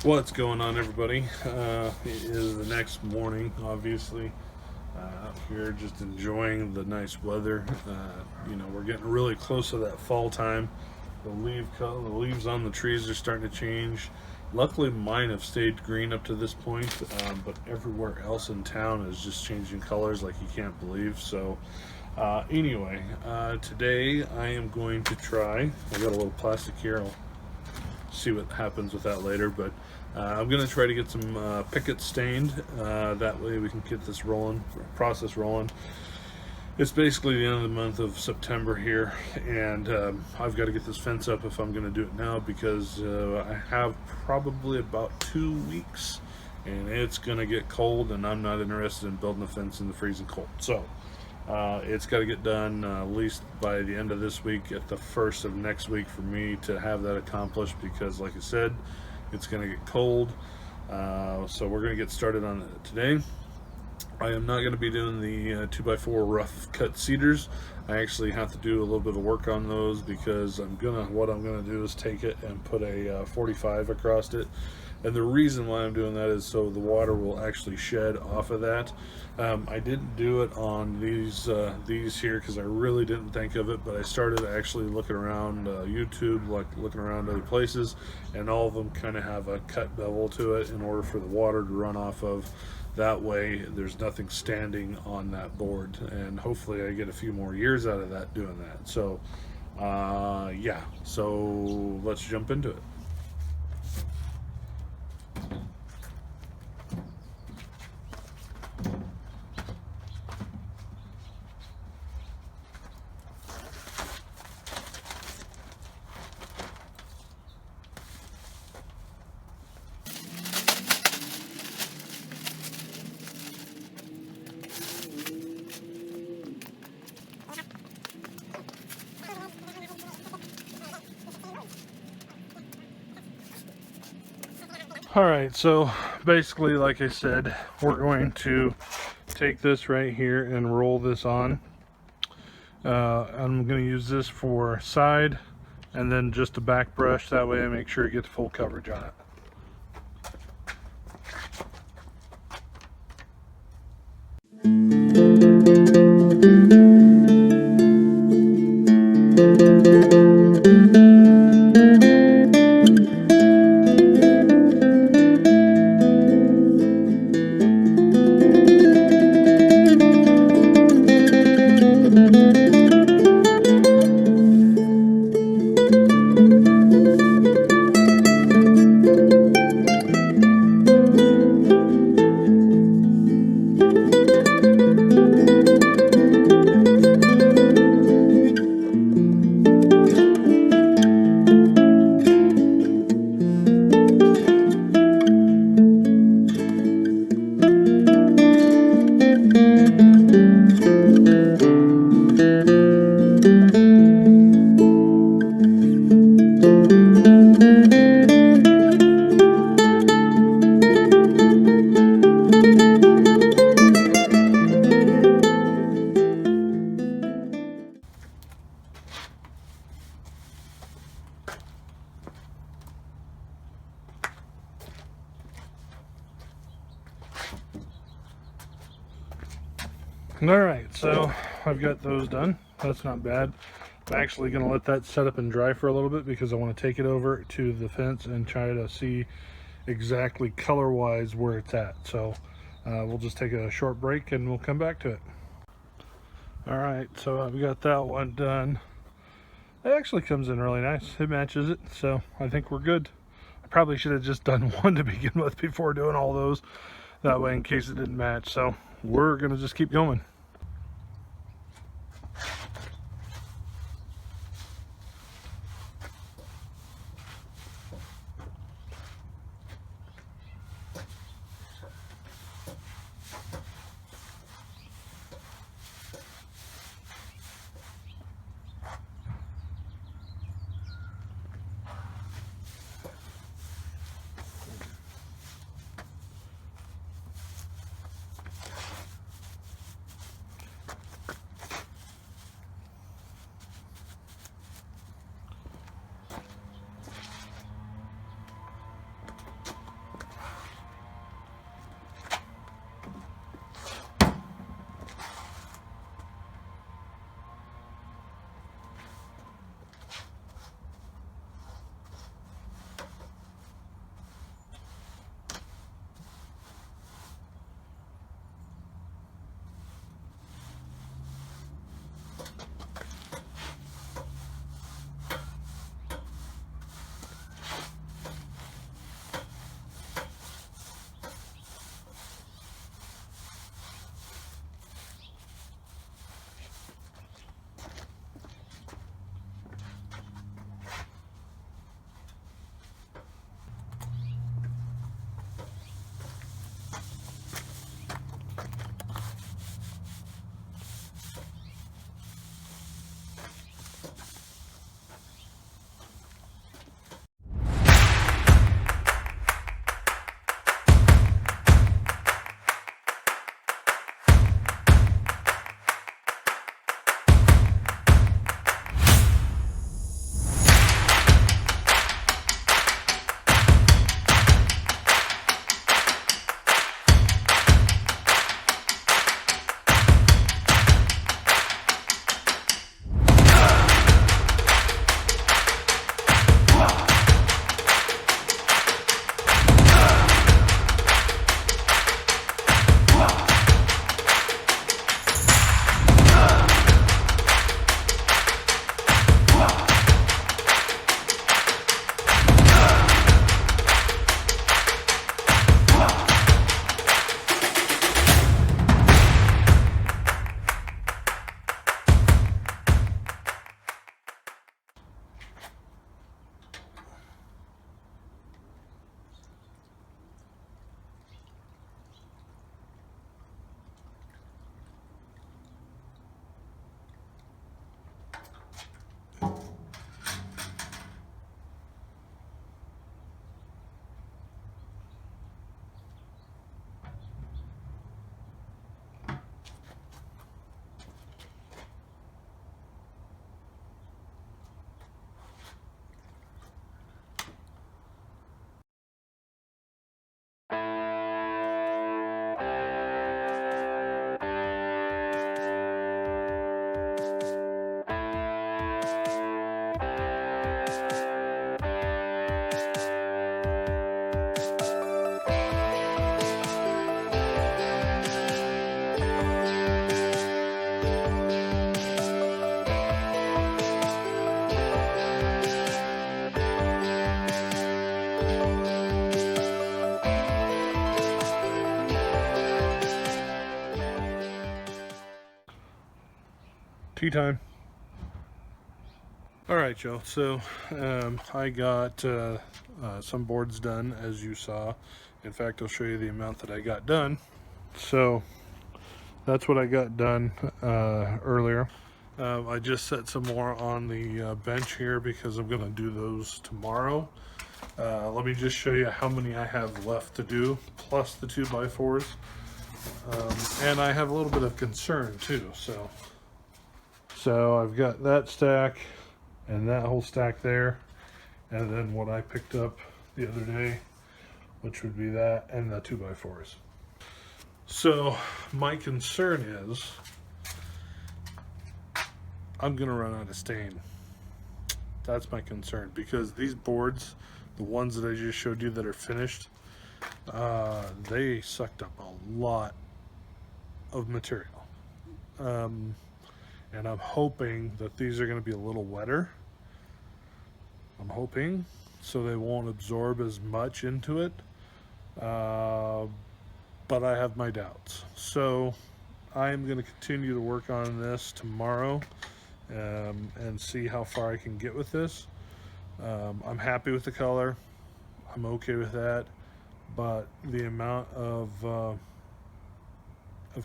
What's going on, everybody? It is the next morning, obviously. Out here just enjoying the nice weather. We're getting really close to that fall time. The leaves on the trees are starting to change. Luckily, mine have stayed green up to this point, but everywhere else in town is just changing colors like you can't believe. So, today I am going to try. I got a little plastic here. I'll see what happens with that later, but I'm going to try to get some Pickets stained. That way we can get this process rolling. It's basically the end of the month of September here, and I've got to get this fence up if I'm going to do it now, because I have probably about 2 weeks, and it's going to get cold, and I'm not interested in building a fence in the freezing cold. So it's got to get done at least by the end of this week, at the first of next week, for me to have that accomplished, because like I said, it's going to get cold. So we're going to get started on it today. I am not going to be doing the 2x4 rough cut cedars. I actually have to do a little bit of work on those, because what I'm gonna do is take it and put a 45 across it. And the reason why I'm doing that is so the water will actually shed off of that. I didn't do it on these here because I really didn't think of it, but I started actually looking around YouTube, like looking around other places, and all of them kind of have a cut bevel to it in order for the water to run off of. That way there's nothing standing on that board, and hopefully I get a few more years out of that doing that. So yeah, so let's jump into it. Alright, so basically, like I said, we're going to take this right here and roll this on. I'm going to use this for side and then just a back brush, that way I make sure it gets full coverage on it. Alright, so I've got those done. That's not bad. I'm actually going to let that set up and dry for a little bit, because I want to take it over to the fence and try to see exactly color-wise where it's at. So we'll just take a short break and we'll come back to it. Alright, so I've got that one done. It actually comes in really nice. It matches it, so I think we're good. I probably should have just done one to begin with before doing all those. That way, in case it didn't match. So we're going to just keep going. Tea time. All right, Joe. So I got some boards done, as you saw. In fact, I'll show you the amount that I got done. So that's what I got done earlier. I just set some more on the bench here because I'm going to do those tomorrow. Let me just show you how many I have left to do, plus the 2x4s. And I have a little bit of concern too. So I've got that stack and that whole stack there, and then what I picked up the other day, which would be that and the 2x4s. So my concern is I'm gonna run out of stain. That's my concern, because these boards, the ones that I just showed you that are finished, they sucked up a lot of material. And I'm hoping that these are going to be a little wetter. I'm hoping, so they won't absorb as much into it. But I have my doubts. So I am going to continue to work on this tomorrow and see how far I can get with this. I'm happy with the color. I'm okay with that. But the amount of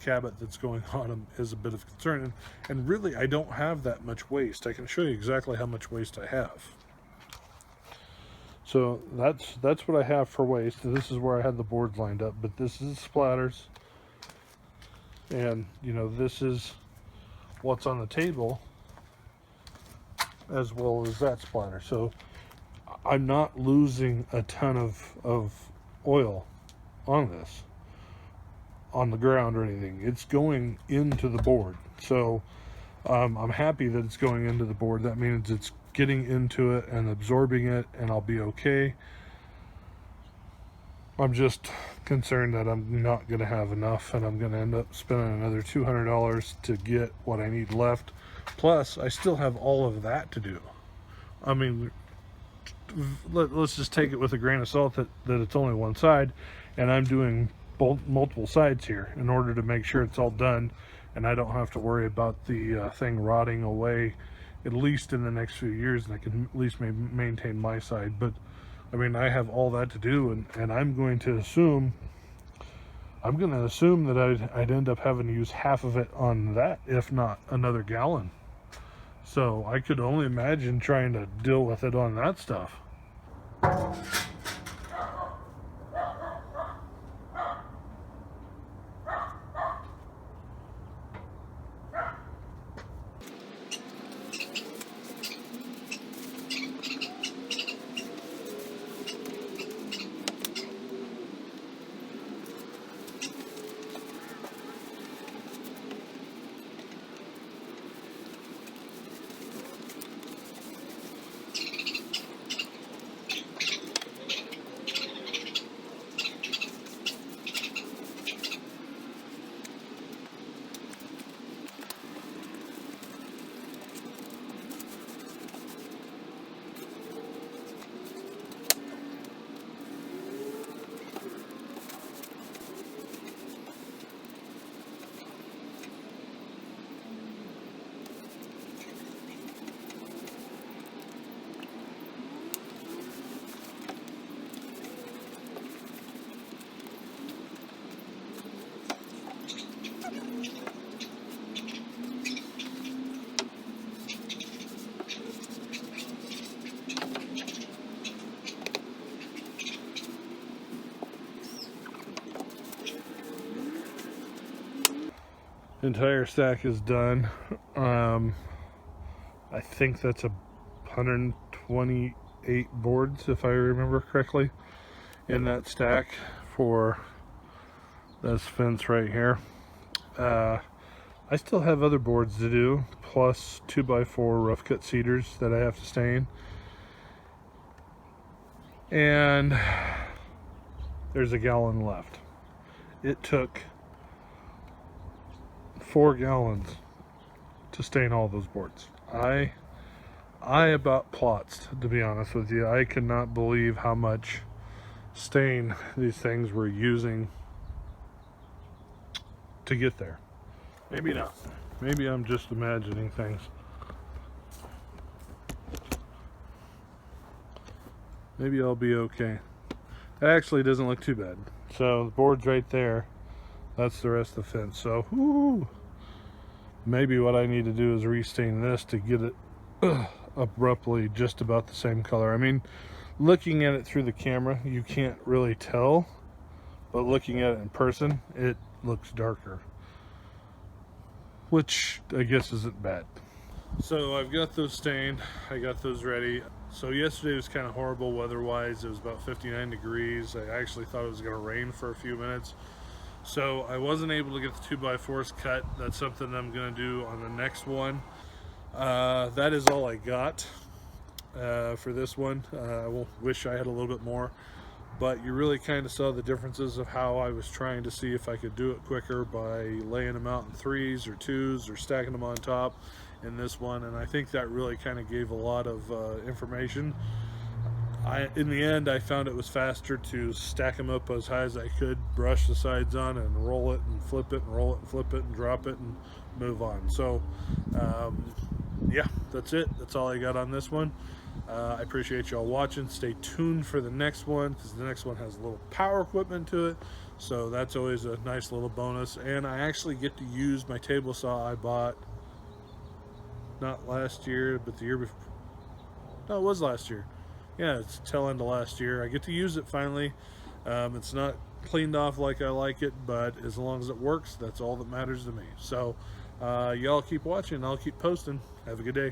Cabot that's going on them is a bit of concern, and really I don't have that much waste. I can show you exactly how much waste I have. So that's what I have for waste. This is where I had the boards lined up, but this is splatters, and you know, this is what's on the table as well as that splatter. So I'm not losing a ton of oil on this, on the ground or anything. It's going into the board. So I'm happy that it's going into the board. That means it's getting into it and absorbing it, and I'll be okay. I'm just concerned that I'm not going to have enough, and I'm going to end up spending another $200 to get what I need left. Plus, I still have all of that to do. I mean, let's just take it with a grain of salt that it's only one side, and I'm doing multiple sides here in order to make sure it's all done, and I don't have to worry about the thing rotting away, at least in the next few years, and I can at least maintain my side. But I mean, I have all that to do, and I'm going to assume that I'd end up having to use half of it on that, if not another gallon. So I could only imagine trying to deal with it on that stuff. Entire stack is done. I think that's 128 boards, if I remember correctly, in that stack for this fence right here. I still have other boards to do, plus 2x4 rough cut cedars that I have to stain. And there's a gallon left. It took 4 gallons to stain all those boards. I about plotzed, to be honest with you. I could not believe how much stain these things were using to get there. Maybe not. Maybe I'm just imagining things. Maybe I'll be okay. That actually doesn't look too bad. So the board's right there. That's the rest of the fence. So whoo, maybe what I need to do is restain this to get it abruptly just about the same color. I mean, looking at it through the camera, you can't really tell, but looking at it in person, it looks darker, which I guess isn't bad. So I've got those stained, I got those ready. So yesterday was kind of horrible weather-wise. It was about 59 degrees. I actually thought it was going to rain for a few minutes. So I wasn't able to get the 2x4s cut. That's something I'm going to do on the next one. That is all I got for this one. I wish I had a little bit more, but you really kind of saw the differences of how I was trying to see if I could do it quicker by laying them out in 3s or 2s or stacking them on top in this one, and I think that really kind of gave a lot of information. In the end, I found it was faster to stack them up as high as I could, brush the sides on, and roll it and flip it and roll it and flip it and drop it and move on. So yeah, that's it. That's all I got on this one. I appreciate y'all watching. Stay tuned for the next one, because the next one has a little power equipment to it, so that's always a nice little bonus. And I actually get to use my table saw I bought not last year, but the year before. No, it was last year. Yeah, it's tail end of last year. I get to use it finally. It's not cleaned off like I like it, but as long as it works, that's all that matters to me. So y'all keep watching. I'll keep posting. Have a good day.